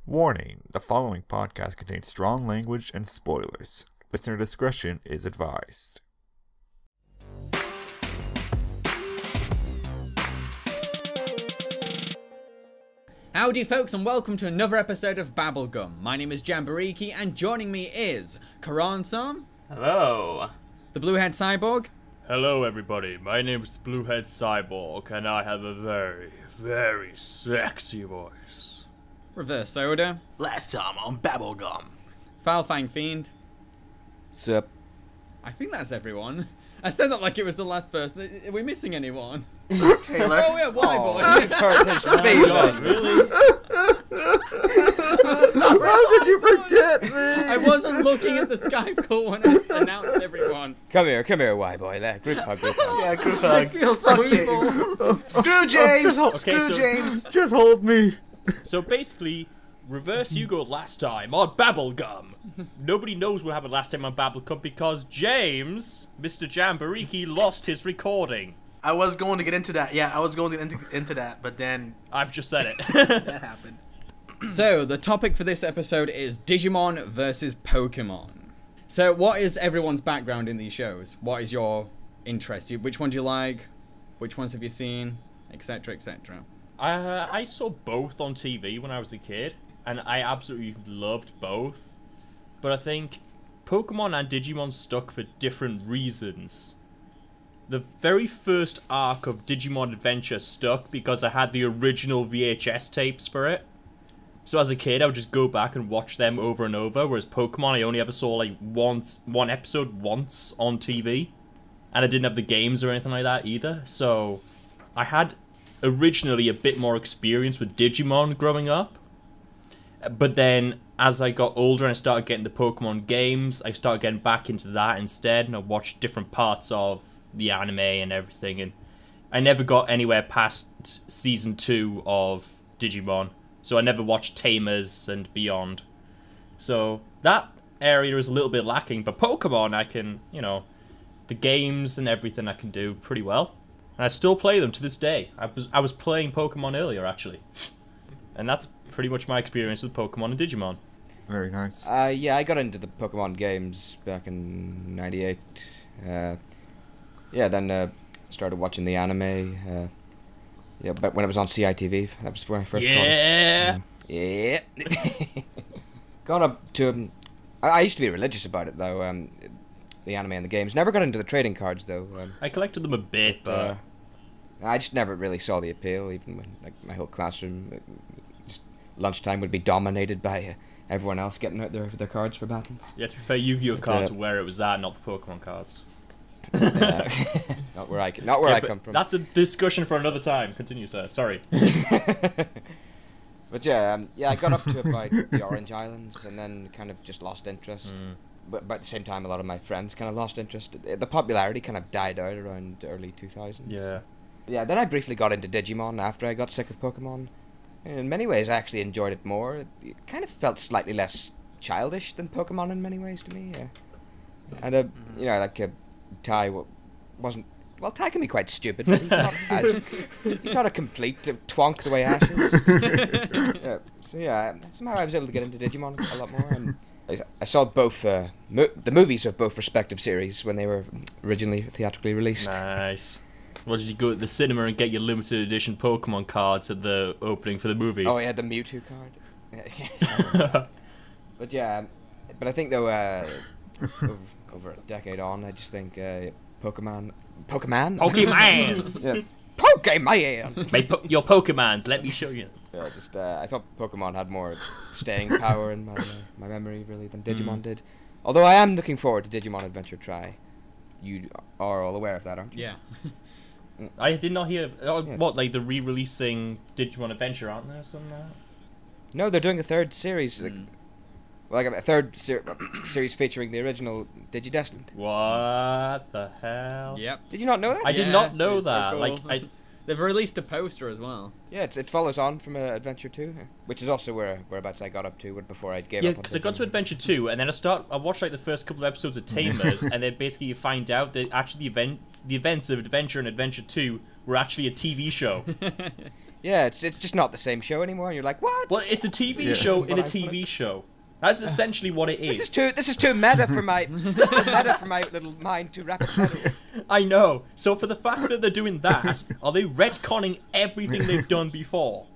Warning, the following podcast contains strong language and spoilers. Listener discretion is advised. Howdy folks and welcome to another episode of Babblegum. My name is Jambareeqi and joining me is Karan-san. Hello. TheBlueHairedCyborg. Hello everybody, my name is TheBlueHairedCyborg and I have a very, very sexy voice. ReverseSoda. Last time on Babblegum. FoulFangedFiend. Sup? I think that's everyone. I said that like it was the last person. Are we missing anyone? Taylor. Oh yeah, Whyboy. I've heard his feeling. Really? How could you forget me? I wasn't looking at the Skype call when I announced everyone. Come here, Whyboy. Group hug. Yeah, group I hug. feel so evil. Screw James! so- James! Just hold me. So basically, reverse Hugo last time on Babblegum. Nobody knows what happened last time on Babblegum because James, Mr. Jambareeqi, lost his recording. I was going to get into that. Yeah, I was going to get into that, but then I've just said it. that happened. So, the topic for this episode is Digimon versus Pokemon. So, what is everyone's background in these shows? What is your interest? Which one do you like? Which ones have you seen? Etc, etc. I saw both on TV when I was a kid, and I absolutely loved both. But I think Pokemon and Digimon stuck for different reasons. The very first arc of Digimon Adventure stuck because I had the original VHS tapes for it. So as a kid, I would just go back and watch them over and over, whereas Pokemon I only ever saw like one episode once on TV. And I didn't have the games or anything like that either, so I had originally a bit more experience with Digimon growing up. But then, as I got older and I started getting the Pokemon games, I started getting back into that instead, and I watched different parts of the anime and everything, and I never got anywhere past Season 2 of Digimon, so I never watched Tamers and beyond. So, that area is a little bit lacking, but Pokemon I can, the games and everything I can do pretty well. And I still play them to this day. I was playing Pokemon earlier, actually. And that's pretty much my experience with Pokemon and Digimon. Very nice. Yeah, I got into the Pokemon games back in '98. Then started watching the anime. But when it was on CITV, that was where I first got it. Yeah. Got up to... I used to be religious about it, though. The anime and the games. Never got into the trading cards, though. I collected them a bit, but... I just never really saw the appeal, even when my whole classroom, just lunchtime would be dominated by everyone else getting out their cards for battles. Yeah, to be fair, Yu-Gi-Oh cards were where it was at, not the Pokemon cards. Not where I come from. That's a discussion for another time. Continue, sir. Sorry. But I got up to about the Orange Islands and then kind of just lost interest. But at the same time, a lot of my friends kind of lost interest. The popularity kind of died out around early 2000s. Yeah. Yeah, then I briefly got into Digimon after I got sick of Pokemon. In many ways, I actually enjoyed it more. It kind of felt slightly less childish than Pokemon in many ways to me. And, Ty wasn't... Well, Ty can be quite stupid, but he's not a complete twonk the way Ash is. Somehow I was able to get into Digimon a lot more. And I saw both the movies of both respective series when they were originally theatrically released. Nice. Well, did you go to the cinema and get your limited edition Pokemon cards at the opening for the movie? Oh, yeah, the Mewtwo card. But I think though, over a decade on, I just think Pokemans. Yeah. Pokemon. Your Pokemans. Let me show you. Yeah, I thought Pokemon had more staying power in my memory really than Digimon did. Although I am looking forward to Digimon Adventure Tri. You are all aware of that, aren't you? Yeah. I did not hear. Yes. What, like the re-releasing Digimon Adventure, aren't there? No, they're doing a third series. A third series featuring the original Digidestined. What the hell? Yep. Did you not know that? I did not know it's so that. cool. They've released a poster as well. Yeah, it follows on from Adventure 2, which is also whereabouts I got up to before I gave up. Yeah, on because I got to Digimon. Adventure 2, and then I watched like the first couple of episodes of Tamers, and then basically you find out that actually the events of Adventure and Adventure 2 were actually a TV show. Yeah, it's just not the same show anymore. And you're like, what? Well, it's a TV show in a TV show. That's essentially what it is. This is too meta for my little mind to wrap its head around. I know. So for the fact that they're doing that, are they retconning everything they've done before?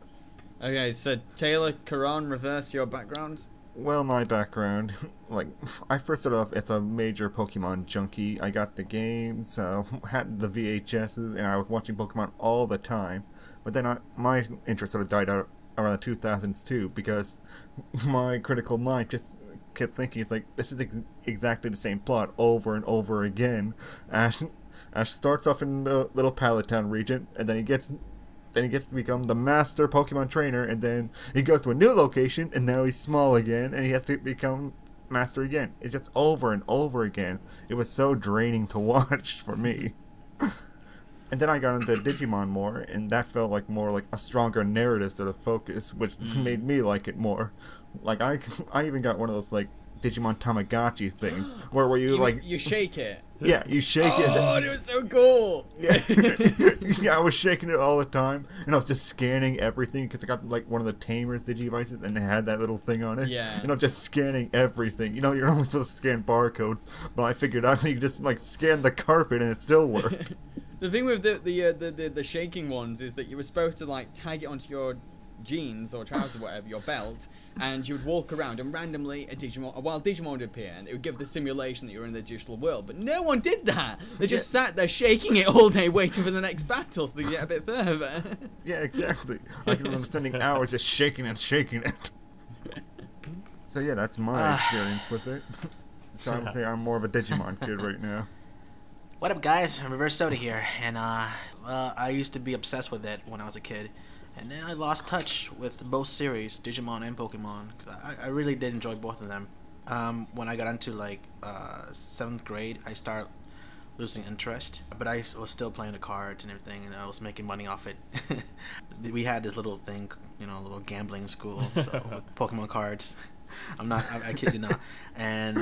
Okay, so Taylor, Karan, reverse your backgrounds. Well, my background, like, I first started off as a major Pokemon junkie. I got the games, had the VHSs, and I was watching Pokemon all the time. But then my interest sort of died out around the 2000s too, because my critical mind just kept thinking, it's like, this is exactly the same plot over and over again. Ash starts off in the little Pallet Town region, and then he gets to become the master Pokemon trainer, and then he goes to a new location, and now he's small again, and he has to become master again. It's just over and over again. It was so draining to watch for me. And then I got into Digimon more, and that felt like more like a stronger narrative sort of focus, which made me like it more. Like, I even got one of those, like, Digimon Tamagotchi things, where you shake it. Yeah, you shake it. Oh, it was so cool. Yeah. Yeah, I was shaking it all the time, and I was just scanning everything, because I got, like, one of the Tamers Digivices, and it had that little thing on it. Yeah. And I was just scanning everything. You know, you're only supposed to scan barcodes, but I figured out that you just, like, scan the carpet, and it still worked. The thing with the shaking ones is that you were supposed to, like, tag it onto your jeans or trousers or whatever, your belt, and you would walk around, and randomly a wild Digimon would appear, and it would give the simulation that you were in the digital world. But no one did that. They just sat there shaking it all day, waiting for the next battle so they get a bit further. Yeah, exactly. I can remember spending hours just shaking and shaking it. So yeah, that's my experience with it. So I would say I'm more of a Digimon kid right now. What up, guys? ReverseSoda here, and well, I used to be obsessed with it when I was a kid, and then I lost touch with both series, Digimon and Pokemon. 'Cause I really did enjoy both of them. When I got into like 7th grade, I started losing interest, but I was still playing the cards and everything, and I was making money off it. We had this little thing, you know, a little gambling school, so with Pokemon cards. I kid you not. And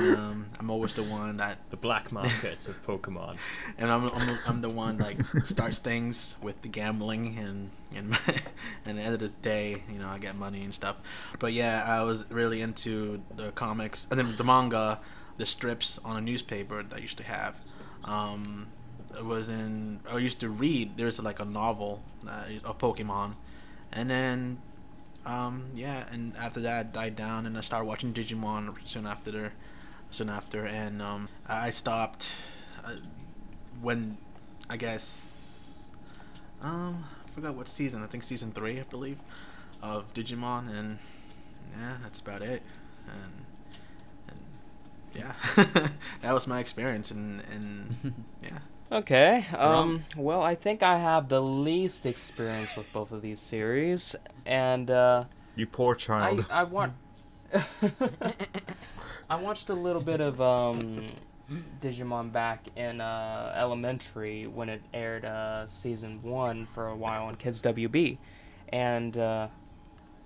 I'm always the one that the black markets of Pokemon. And I'm the one like starts things with the gambling, and at the end of the day, you know, I get money and stuff. But yeah, I was really into the comics and then the manga, the strips on a newspaper that I used to have. I used to read. There's like a novel of Pokemon, and then yeah, and after that died down, and I started watching Digimon soon after, and I stopped when, I guess, I forgot what season. I think season 3, I believe, of Digimon, and yeah, that's about it. And yeah, that was my experience, and yeah. Okay, well, I think I have the least experience with both of these series, and, You poor child. I watched a little bit of, Digimon back in, elementary when it aired, season 1 for a while on Kids WB, and,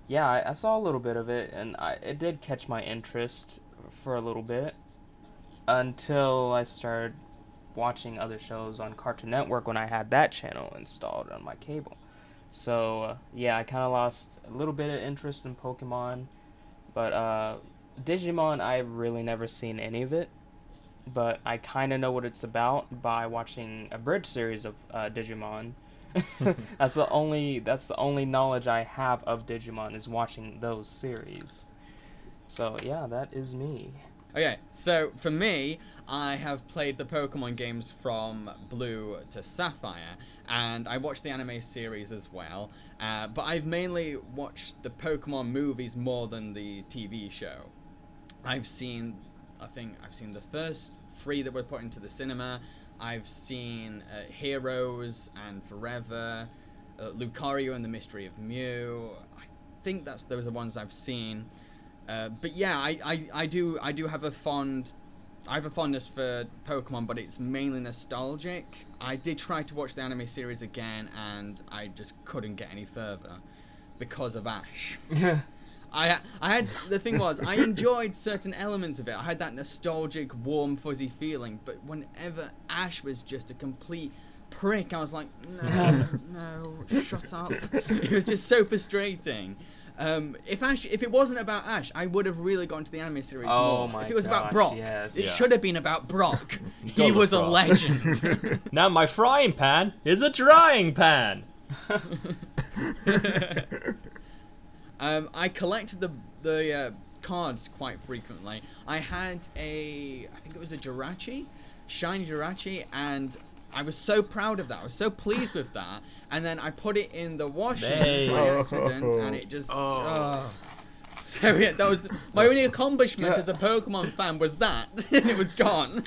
yeah, I saw a little bit of it, and it did catch my interest for a little bit, until I started watching other shows on Cartoon Network when I had that channel installed on my cable. So yeah, I kind of lost a little bit of interest in Pokemon, but Digimon, I've really never seen any of it, but I kind of know what it's about by watching a bridge series of Digimon. That's the only knowledge I have of Digimon, is watching those series. So yeah, that is me. Okay, so for me, I have played the Pokemon games from Blue to Sapphire, and I watched the anime series as well, but I've mainly watched the Pokemon movies more than the TV show. I think I've seen the first 3 that were put into the cinema. I've seen Heroes and Forever, Lucario and the Mystery of Mew. I think those are the ones I've seen. But yeah, I do have a fondness for Pokemon, but it's mainly nostalgic. I did try to watch the anime series again, and I just couldn't get any further because of Ash. The thing was, I enjoyed certain elements of it. I had that nostalgic, warm, fuzzy feeling, but whenever Ash was just a complete prick. I was like, no, shut up. It was just so frustrating. If it wasn't about Ash, I would have really gone to the anime series more. If it was about Brock, it should have been about Brock. He was a legend. Now my frying pan is a drying pan. I collected the cards quite frequently. I had I think it was a Jirachi, shiny Jirachi, and I was so proud of that. I was so pleased with that. And then I put it in the washing by accident, and it just... So yeah, that was my only accomplishment as a Pokemon fan was that. It was gone.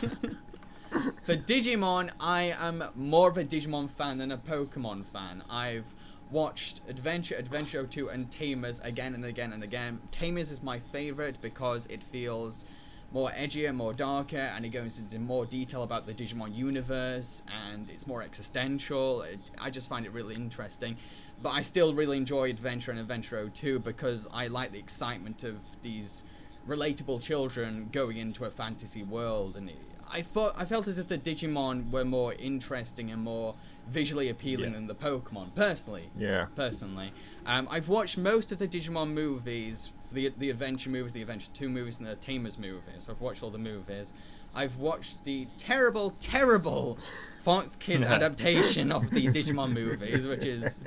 For Digimon, I am more of a Digimon fan than a Pokemon fan. I've watched Adventure 2, and Tamers again and again and again. Tamers is my favorite because it feels more edgier, more darker, and it goes into more detail about the Digimon universe, and it's more existential. I just find it really interesting. But I still really enjoy Adventure and Adventure 2 because I like the excitement of these relatable children going into a fantasy world, and I felt as if the Digimon were more interesting and more visually appealing than the Pokemon, personally. Yeah. Personally. I've watched most of the Digimon movies, the Adventure movies, the Adventure 2 movies, and the Tamers movies. I've watched all the movies. I've watched the terrible, terrible Fox Kids adaptation of the Digimon movies, which is...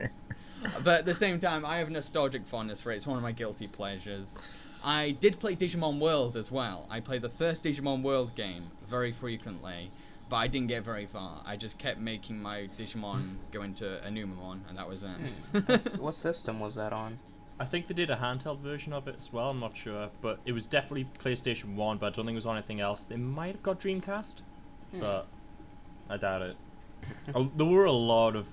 But at the same time, I have nostalgic fondness for it. It's one of my guilty pleasures. I did play Digimon World as well. I played the first Digimon World game very frequently, but I didn't get very far. I just kept making my Digimon go into Anumamon, and that was it. What system was that on? I think they did a handheld version of it as well, I'm not sure. But it was definitely PlayStation 1, but I don't think it was on anything else. They might have got Dreamcast, but I doubt it. There were a lot of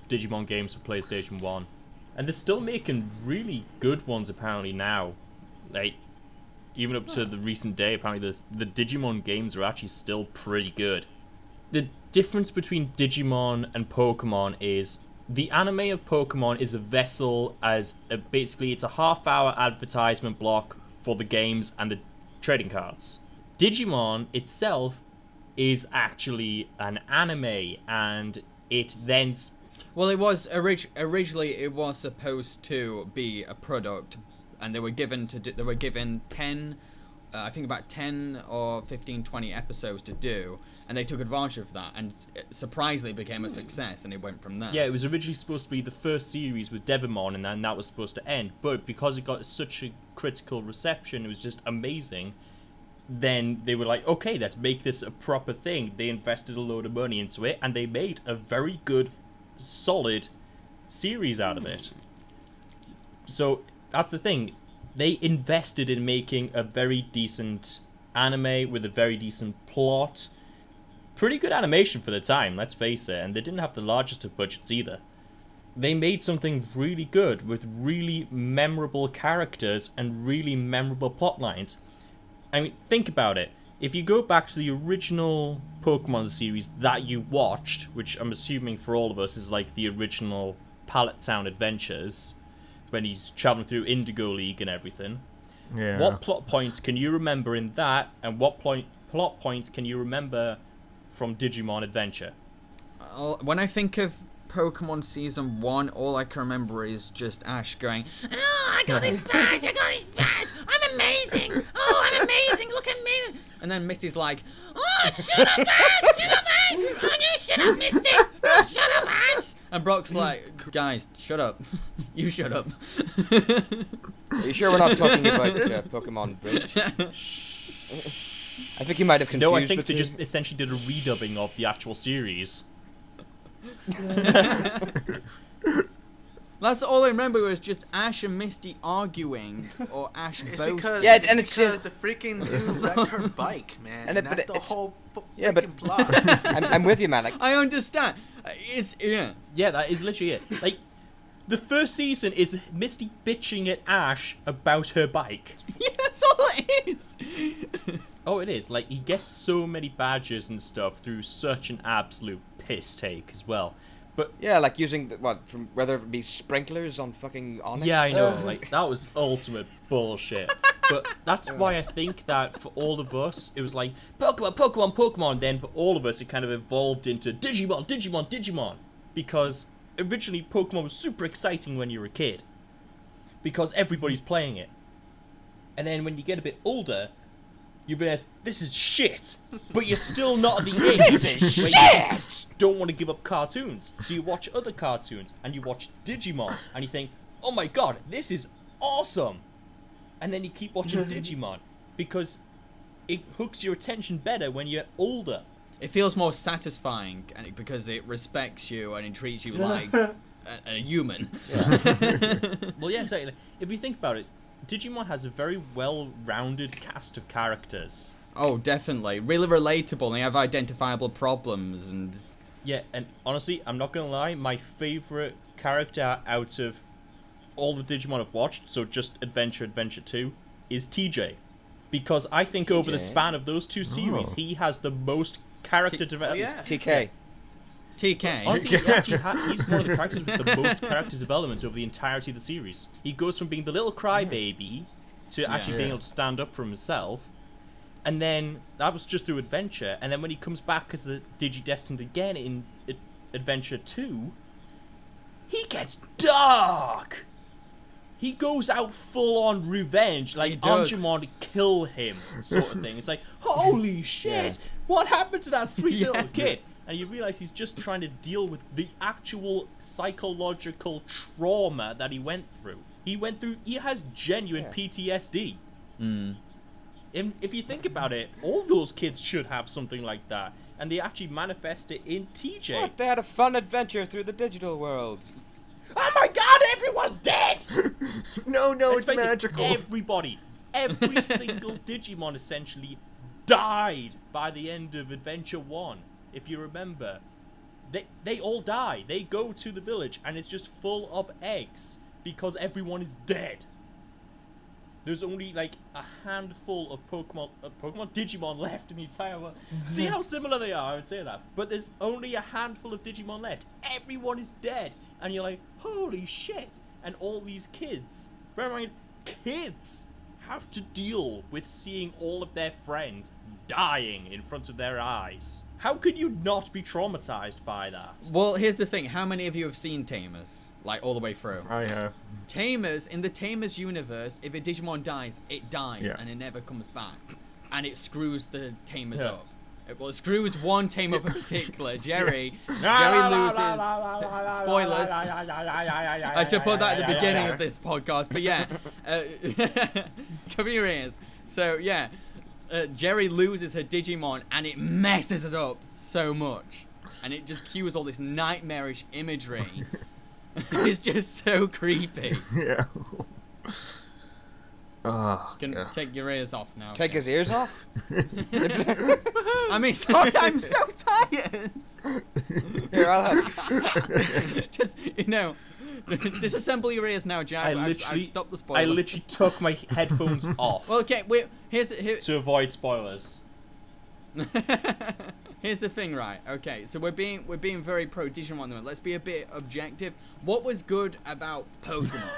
Digimon games for PlayStation 1. And they're still making really good ones apparently now. Like, even up to the recent day, apparently the Digimon games are actually still pretty good. The difference between Digimon and Pokemon is the anime of Pokemon is a vessel basically it's a half-hour advertisement block for the games and the trading cards. Digimon itself is actually an anime, and it then... Well, it was originally it was supposed to be a product, and they were given 10, I think about 10 or 15, 20 episodes to do, and they took advantage of that, and it surprisingly became a success, and it went from there. Yeah, it was originally supposed to be the first series with Devimon, and then that was supposed to end, but because it got such a critical reception, it was just amazing. Then they were like, okay, let's make this a proper thing. They invested a load of money into it, and they made a very good, solid series out of it. So that's the thing. They invested in making a very decent anime with a very decent plot. Pretty good animation for the time, let's face it, and they didn't have the largest of budgets either. They made something really good with really memorable characters and really memorable plot lines. I mean, think about it. If you go back to the original Pokemon series that you watched, which I'm assuming for all of us is like the original Pallet Town Adventures, when he's traveling through Indigo League and everything. Yeah. What plot points can you remember in that, and what plot points can you remember from Digimon Adventure? When I think of Pokemon Season 1, all I can remember is just Ash going, "Oh, I got this badge, I got this badge, I'm amazing, oh, I'm amazing, look at me." And then Misty's like, "Oh, shut up, Ash, shut up, Ash, oh, no, shut up, Misty, oh, shut up, Ash." And Brock's like, "Guys, shut up, you shut up." Are you sure we're not talking about Pokemon Bridge? I think you might have confused. No, I think the they two. just essentially did a redubbing of the actual series. That's all I remember was just Ash and Misty arguing, or Ash both. Because, Yeah, it's and it's because the freaking dude wrecked her bike, man. And And it- that's but the it's- whole yeah, but- freaking plot. I'm with you, man. Like, I understand. Yeah. Yeah, that is literally it. Like, the first season is Misty bitching at Ash about her bike. Yeah, that's all it is. Oh, it is. Like, he gets so many badges and stuff through such an absolute piss take as well. But yeah, like using whether it be sprinklers on fucking Onyx. yeah, I know. Like, that was ultimate bullshit. But that's why I think that for all of us, it was like, Pokemon, Pokemon, Pokemon. Then for all of us, it kind of evolved into Digimon, Digimon, Digimon. Because originally, Pokemon was super exciting when you were a kid. Because everybody's playing it. And then when you get a bit older, you realize, this is shit. But you're still not at the age where you don't want to give up cartoons. So you watch other cartoons, and you watch Digimon, and you think, oh my god, this is awesome. And then you keep watching Digimon, because it hooks your attention better when you're older. It feels more satisfying because it respects you and it treats you like a human. Yeah. Well, yeah, exactly. If you think about it, Digimon has a very well-rounded cast of characters. Oh, definitely. Really relatable. They have identifiable problems and... Yeah, and honestly, I'm not gonna lie, my favourite character out of all the Digimon I've watched, so just Adventure 2, is TJ. Because I think over the span of those two series, he has the most character development. yeah. TK. TK. Honestly, he's one of the characters with the most character development over the entirety of the series. He goes from being the little crybaby to actually being able to stand up for himself. And then, that was just through Adventure. And then when he comes back as the Digidestined again in Adventure 2, he gets dark! He goes out full on revenge, like Angemon kill him, sort of thing. It's like, holy shit! What happened to that sweet little kid? And you realize he's just trying to deal with the actual psychological trauma that he went through. He has genuine PTSD. If you think about it, all those kids should have something like that. And they actually manifest it in TJ. What? They had a fun adventure through the digital world. Oh my god, everyone's dead! No, Let's it's face it, magical. Every single Digimon essentially died by the end of Adventure 1. If you remember, they all die. They go to the village and it's just full of eggs because everyone is dead. There's only like a handful of Digimon left in the entire world. See how similar they are, I would say that. But there's only a handful of Digimon left. Everyone is dead. And you're like, holy shit. And all these kids, bear in mind, kids have to deal with seeing all of their friends dying in front of their eyes. How could you not be traumatized by that? Well, here's the thing. How many of you have seen Tamers? Like, all the way through? I have. Tamers, in the Tamers universe, if a Digimon dies, it dies and it never comes back. And it screws the Tamers up. Well, it screws one Tamer in particular. Jerry loses... Spoilers. I should put that at the beginning of this podcast, but yeah. Cover your ears. So, yeah. Jerry loses her Digimon, and it messes it up so much. And it just cues all this nightmarish imagery. It's just so creepy. Yeah. Oh, You can take your ears off now. Take his ears off? I mean, sorry, I'm so tired. Here, I'll help. Just, disassemble your ears now, Jack. I've stopped the spoilers. I literally took my headphones off. Well, okay, here's to avoid spoilers. Here's the thing, right? Okay, so we're being very pro Digimon though. Let's be a bit objective. What was good about Pokemon?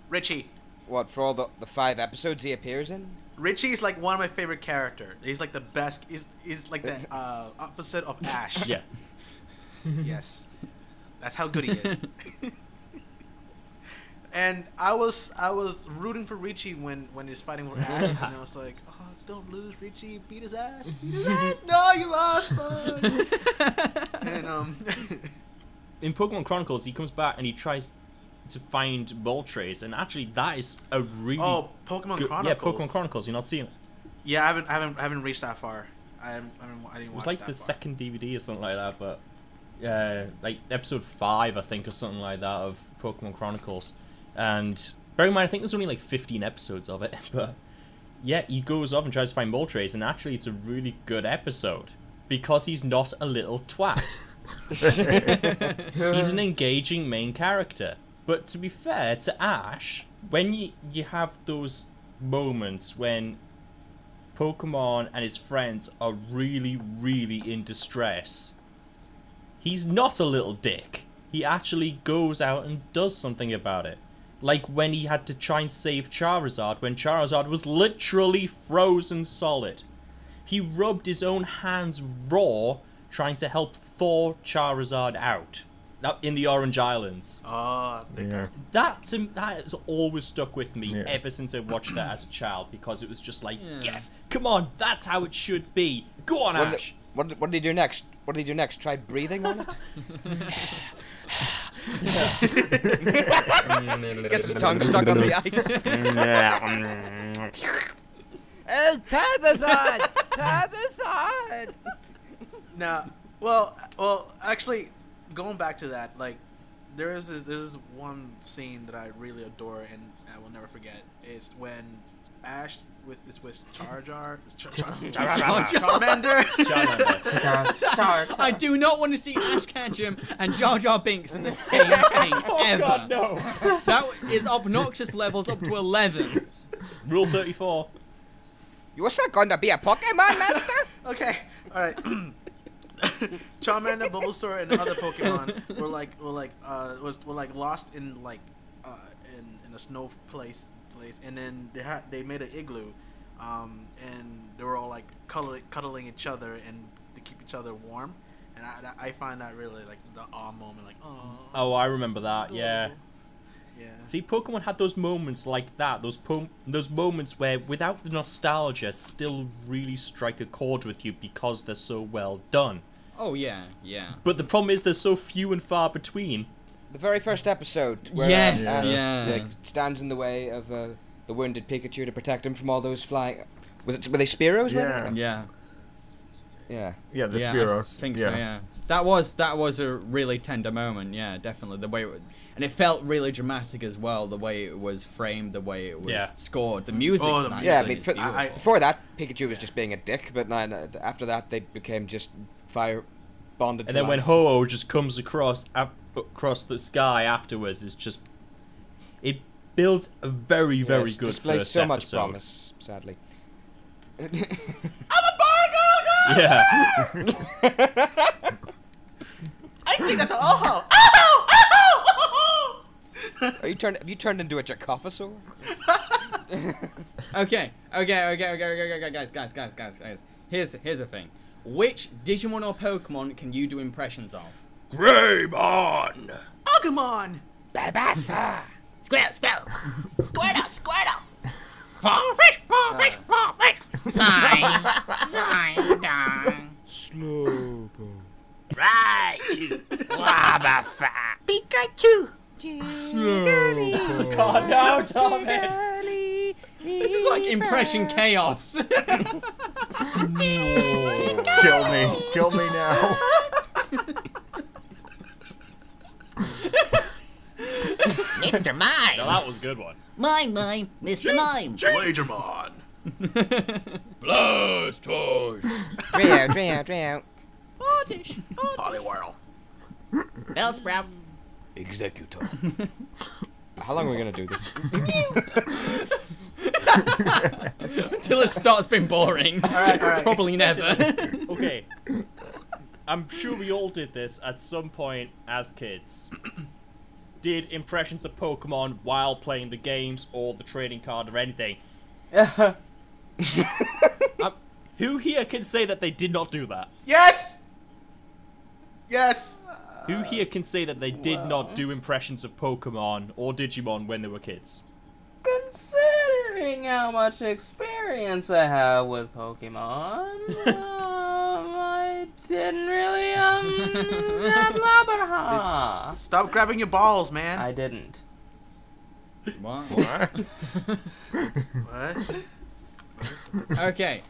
Richie. What, for all the 5 episodes he appears in? Richie's like one of my favorite characters. He's like the best. He's like the opposite of Ash. Yeah. Yes. That's how good he is. And I was rooting for Richie when he's fighting with Ash, and I was like, oh, don't lose, Richie, beat his ass. Beat his ass. No, you lost, bud. And in Pokemon Chronicles, he comes back and he tries to find Moltres, and actually that is a really Pokemon good, Chronicles. Yeah, Pokemon Chronicles. You're not seeing it. Yeah, I haven't reached that far. I didn't watch that. It was like the second DVD or something like that, but like episode 5, I think, or something like that of Pokemon Chronicles. And bear in mind, I think there's only like 15 episodes of it, but yeah, he goes off and tries to find Moltres, and actually it's a really good episode because he's not a little twat. He's an engaging main character. But to be fair to Ash, when you have those moments when Pokemon and his friends are really, really in distress, he's not a little dick. He actually goes out and does something about it. Like when he had to try and save Charizard when Charizard was literally frozen solid. He rubbed his own hands raw trying to help thaw Charizard out in the Orange Islands. Oh, Yeah. That has always stuck with me ever since I watched that as a child, because it was just like, yes, come on, that's how it should be. Go on, Ash. What did he do next? What did he do next? Try breathing on it? Gets his tongue stuck on the ice. Oh, Tabithon! Tabithon! Now, well, actually, going back to that, like, this is one scene that I really adore and I will never forget. Is when Ash with Charmander. I do not want to see Ash Ketchum and Jar Jar Binks in the same thing ever. God, no. That is obnoxious levels up to 11. Rule 34. You was not going to be a Pokemon master? Okay, all right. Charmander, Bulbasaur, and other Pokemon were lost in in a snow place, and then they made an igloo, and they were all like cuddling each other and to keep each other warm, and I find that really like the awe moment, like Oh, I remember that. Yeah. Yeah. See, Pokemon had those moments like that, those moments where, without the nostalgia, still really strike a chord with you because they're so well done. Oh yeah, yeah. But the problem is they're so few and far between. The very first episode, where Yes, Ash yeah. stands in the way of the wounded Pikachu to protect him from all those flying. Were they Spearows? Yeah. Yeah. Yeah. Yeah, the Yeah, Spearows. I think so, yeah. That was a really tender moment, yeah, definitely. The way it, and it felt really dramatic as well, the way it was framed, the way it was scored. The music Oh, for the that Yeah, I scene mean, is beautiful. before that, Pikachu was just being a dick, but after that, they became just fire bonded. And then when Ho-Oh just comes across the sky afterwards, it's just... It builds a very, very good displays first so much episode. promise, sadly. Yeah. I think that's oh. Have you turned into a Jacophosaur? Okay, guys. Here's the thing. Which Digimon or Pokemon can you do impressions of? Greymon! Agumon! Babasa! Squirtle. Farfish. Sign dong. Slowpoke. Raichu. Wabafat. Pikachu! God, no, Thomas! This is like impression chaos. Kill me now. Mr. Mime. Now that was a good one. Mime, Mr. Mime. Wagermon! Drow. Poliwhirl. Bellsprout. Executor. How long are we gonna do this? Until it starts being boring. All right. Probably never. Okay. I'm sure we all did this at some point as kids. Did impressions of Pokemon while playing the games or the trading card or anything. Who here can say that they did not do that? Yes. Who here can say that they did not do impressions of Pokemon or Digimon when they were kids? Considering how much experience I have with Pokemon, I didn't really, blah, blah, blah. Stop grabbing your balls, man. I didn't. What? What? Okay.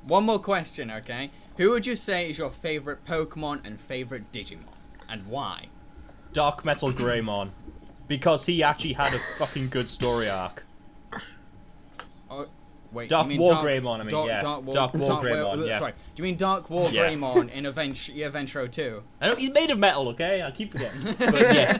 One more question, okay? Who would you say is your favorite Pokemon and favorite Digimon? And why? Dark Metal Greymon. Because he actually had a fucking good story arc. Oh, wait. Dark you mean War Greymon, I mean, yeah. Dark War Greymon, yeah. Sorry. Do you mean Dark War Yeah. Greymon in Adventure 2? I know he's made of metal, okay? I keep forgetting. But yes,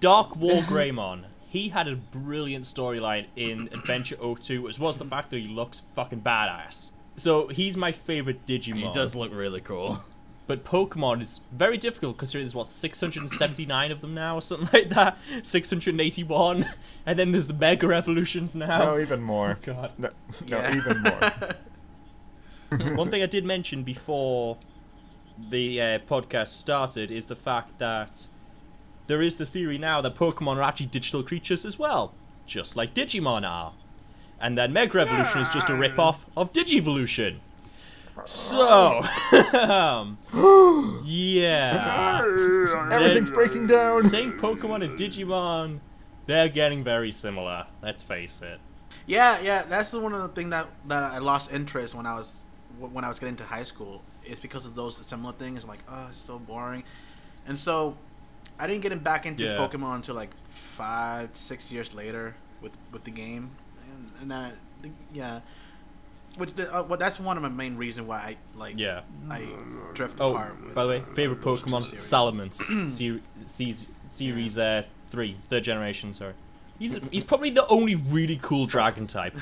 Dark War Greymon. He had a brilliant storyline in Adventure 02, as well as the fact that he looks fucking badass. So he's my favorite Digimon. He does look really cool. But Pokemon is very difficult considering there's, what, 679 of them now or something like that? 681. And then there's the Mega Evolutions now. No, even more. God. No, Yeah. even more. One thing I did mention before the podcast started is the fact that there is the theory now that Pokemon are actually digital creatures as well, just like Digimon are. And that Mega Evolution is just a rip-off of Digivolution. So, yeah. Everything's breaking down. Saying Pokemon and Digimon, they're getting very similar, let's face it. Yeah, that's one of the things that I lost interest when I was getting to high school. It's because of those similar things. Like, oh, it's so boring, and so I didn't get back into Pokemon until like 5-6 years later with the game, and that's one of my main reasons why I drift apart. By the way, favorite those two Pokemon, series. Salamence, series 3, third generation. Sorry, he's probably the only really cool dragon type.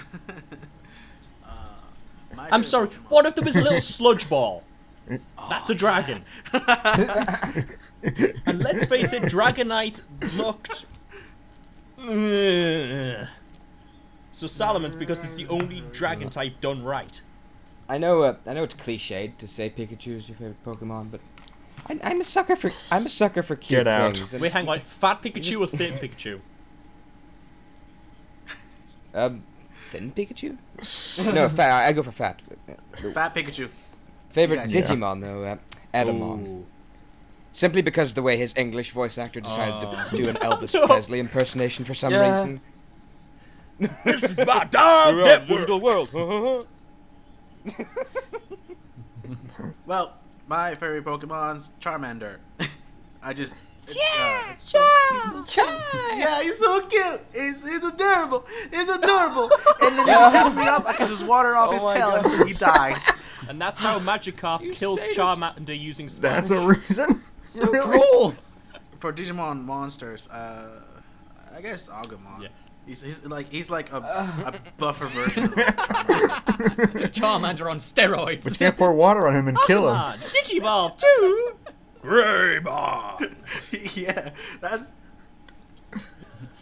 I'm sorry. Pokemon. What if there was a little sludge ball? That's a dragon. And let's face it, Dragonite looked. So Salamence, because it's the only dragon type done right. I know it's cliched to say Pikachu is your favorite Pokemon, but I'm a sucker for cute Get out. things. Wait, hang on. Fat Pikachu or thin Pikachu? Thin Pikachu? No, fat. I go for fat. Fat Pikachu. Favorite Yes. Digimon though, Edamon. Ooh. Simply because the way his English voice actor decided to do an Elvis No. Presley impersonation for some reason. This is my dog network. world. Well, my favorite Pokemon's Charmander. I just. Yeah, he's so cute. He's adorable. He's adorable. And then he pisses me off. I can just water off his my tail God. until he dies. And that's how Magikarp kills Charmander using Smash. That's a reason. So Really? cool. For Digimon monsters, I guess Agumon. Yeah. He's like a buffer version of Charmander. Charmander on steroids. But you can't pour water on him and kill him. Pokemon, Digivolve too. Greymon. Yeah, that's.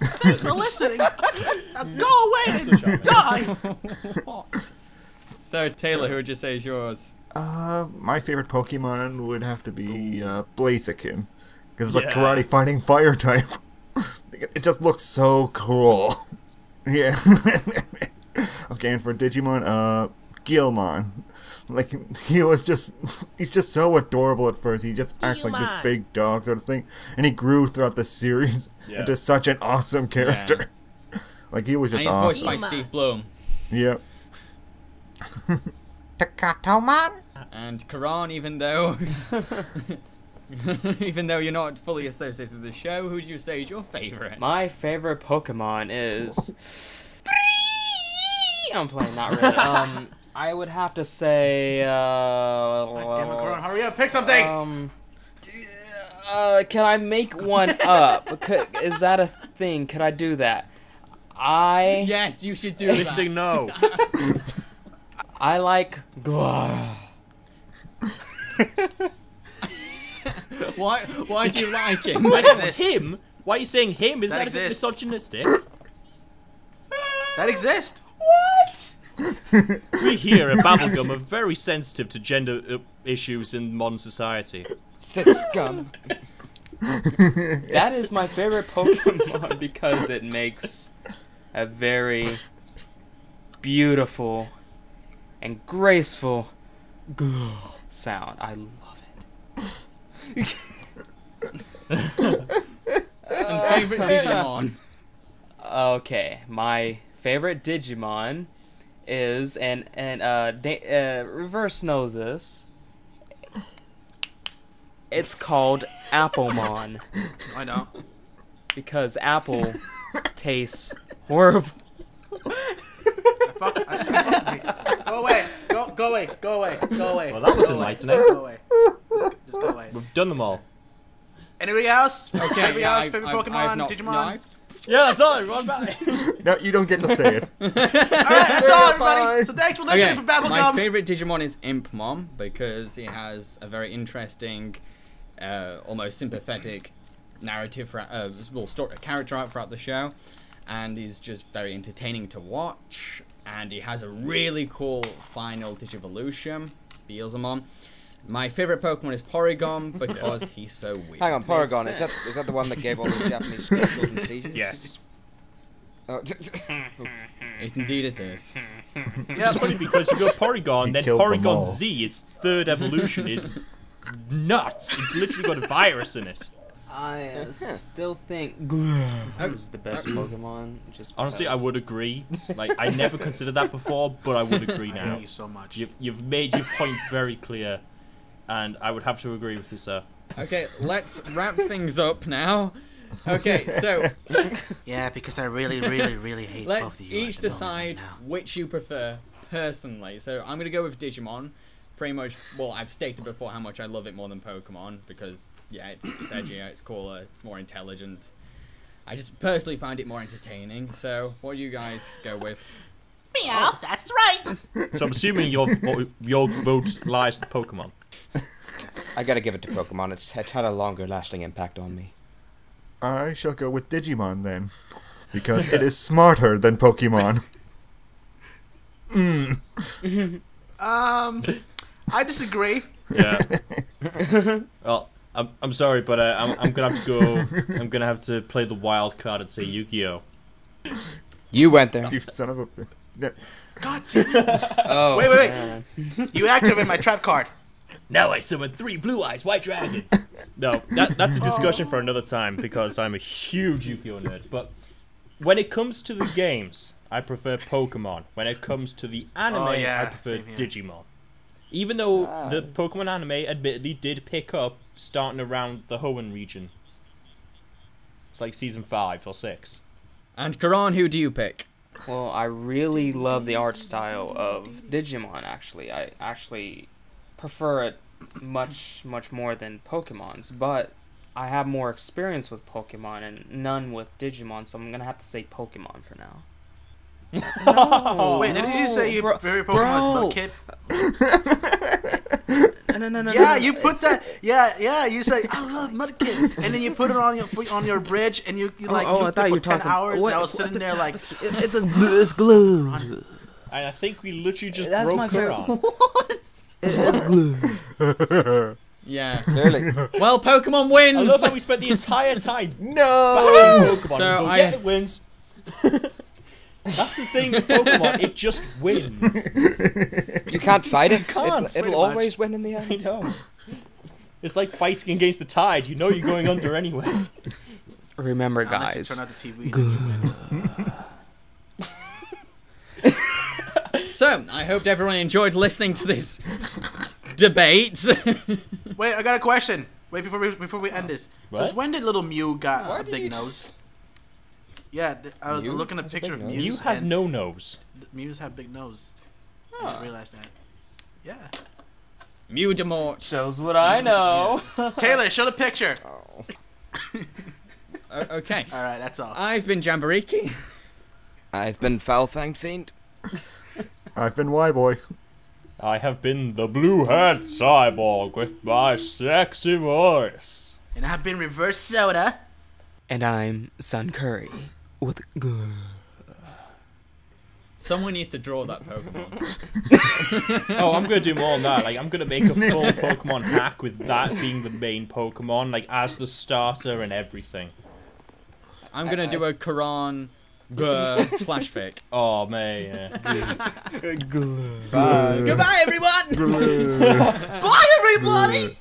Thanks for listening. Now go away and die. What? So Taylor, who would you say is yours? My favorite Pokemon would have to be Blaziken, because it's Yeah. a karate fighting fire type. It just looks so cool. Yeah. Okay, and for Digimon, Gilmon. Like, he's just so adorable at first. He just acts like this Gilmon. big dog sort of thing. And he grew throughout the series Yeah. into such an awesome character. Like, he was And just he's voiced awesome. by Steve Blum. Yep. Takatomon? And Karan, even though you're not fully associated with the show, who would you say is your favorite? My favorite Pokemon is. I'm playing, not really. I would have to say. God damn it, Karan, hurry up, pick something. Can I make one up? Is that a thing? Could I do that? Yes, you should do They that. say no. I like Glah. Why do you like him? Wait, exists. him? Why are you saying him? Is That that a bit exists. misogynistic? That exists. We here at Babblegum are very sensitive to gender issues in modern society. Scum. That is my favorite Pokemon because it makes a very beautiful and graceful sound. I love it. And favorite Digimon? Okay, my favorite Digimon is Reverse knows this. It's called Applemon I know. because apple tastes horrible. Go away. Go away. Go away. Go away. Well, that was Go away. enlightening. Go away. Just go away. We've done them all. Anybody else? Okay, Anybody yeah, else? Favorite Pokemon? I've not, Digimon? No, I've Yeah, that's all. Everyone, bye. No, you don't get to say it. All right, that's all, everybody. Bye. So thanks for listening for My Babblegum. favorite Digimon is Impmon because he has a very interesting, almost sympathetic narrative, character art throughout the show, and he's just very entertaining to watch. And he has a really cool final Digivolution, Beelzemon. My favorite Pokemon is Porygon because he's so weird. Hang on, Porygon, is that the one that gave all the Japanese scriptures and seizures? Yes. Oh, Indeed it is. It's funny because you go Porygon, You then killed them all. Porygon Z, its third evolution, is nuts. It's literally got a virus in it. I still think Glove is the best Pokemon. Just Honestly, I because. would agree. Like, I never considered that before, but I would agree I now. hate you so much. You've made your point very clear, and I would have to agree with you, sir. Okay, let's wrap things up now. Okay, so Yeah, because I really, really, really hate both let's of you. each at the moment decide right now. which you prefer personally. So I'm gonna go with Digimon. Pretty much, well, I've stated before how much I love it more than Pokemon because, yeah, it's edgier, it's cooler, it's more intelligent. I just personally find it more entertaining. So, what do you guys go with? Meow, that's right. So I'm assuming your vote lies with Pokemon. I gotta give it to Pokemon. It's had a longer lasting impact on me. I shall go with Digimon then, because it is smarter than Pokemon. I disagree. Yeah. Well, I'm sorry, but I'm gonna have to go. I'm gonna have to play the wild card and say Yu-Gi-Oh. You went there. You son of a... Yeah. God damn it. Oh, Wait, wait, wait. man. You activated my trap card. Now I summon 3 blue eyes white dragons. No, that's a discussion for another time because I'm a huge Yu-Gi-Oh nerd. But when it comes to the games, I prefer Pokemon. When it comes to the anime, Oh, yeah, I prefer same here. Digimon. Even though the Pokemon anime admittedly did pick up starting around the Hoenn region. It's like season 5 or 6. And Karan, who do you pick? Well, I really love the art style of Digimon, actually. I actually prefer it much more than Pokemon's, but I have more experience with Pokemon and none with Digimon, so I'm gonna have to say Pokemon for now. Wait, didn't you say your favorite Pokemon is Mudkip? No. Yeah, you put that. Yeah. You say I love Mudkip, and then you put it on your bridge, and you like I looped thought it you for were 10 talking. hours. What- and I was sitting there like, It's glue. And I think we literally just That's my broke favorite. Karan. It's glue. Yeah. Clearly. Well, Pokemon wins. I love how we spent the entire time No! bashing Pokemon. So and go, I- yeah, it wins. That's the thing with Pokemon, it just wins. You can't fight it. can't, It'll pretty always win in the I end. know. It's like fighting against the tide. You know you're going under anyway. Remember, I'll let you guys. turn out the TV. So, I hope everyone enjoyed listening to this debate. Wait, I got a question. Wait, before we end this. What? Since when did little Mew got Why a did big you- nose? Yeah, I was Mew looking at a has a picture big of nose? Mew. Mew has no nose. Mews have big nose. I didn't realize that. Yeah. Mew de Mort. Shows what I know. Taylor, show the picture. Oh. Okay. All right, that's all. I've been Jambareeqi. I've been FoulFangedFiend. I've been Whyboy. I have been the blue-haired cyborg with my sexy voice. And I've been ReverseSoda. And I'm Sun Curry with glue. Someone needs to draw that Pokemon. Oh, I'm gonna do more than that. Like, I'm gonna make a full Pokemon hack with that being the main Pokemon, like as the starter and everything. I'm gonna do a Karan slash fic. Oh man, Glue. Goodbye, everyone! Bye, everybody!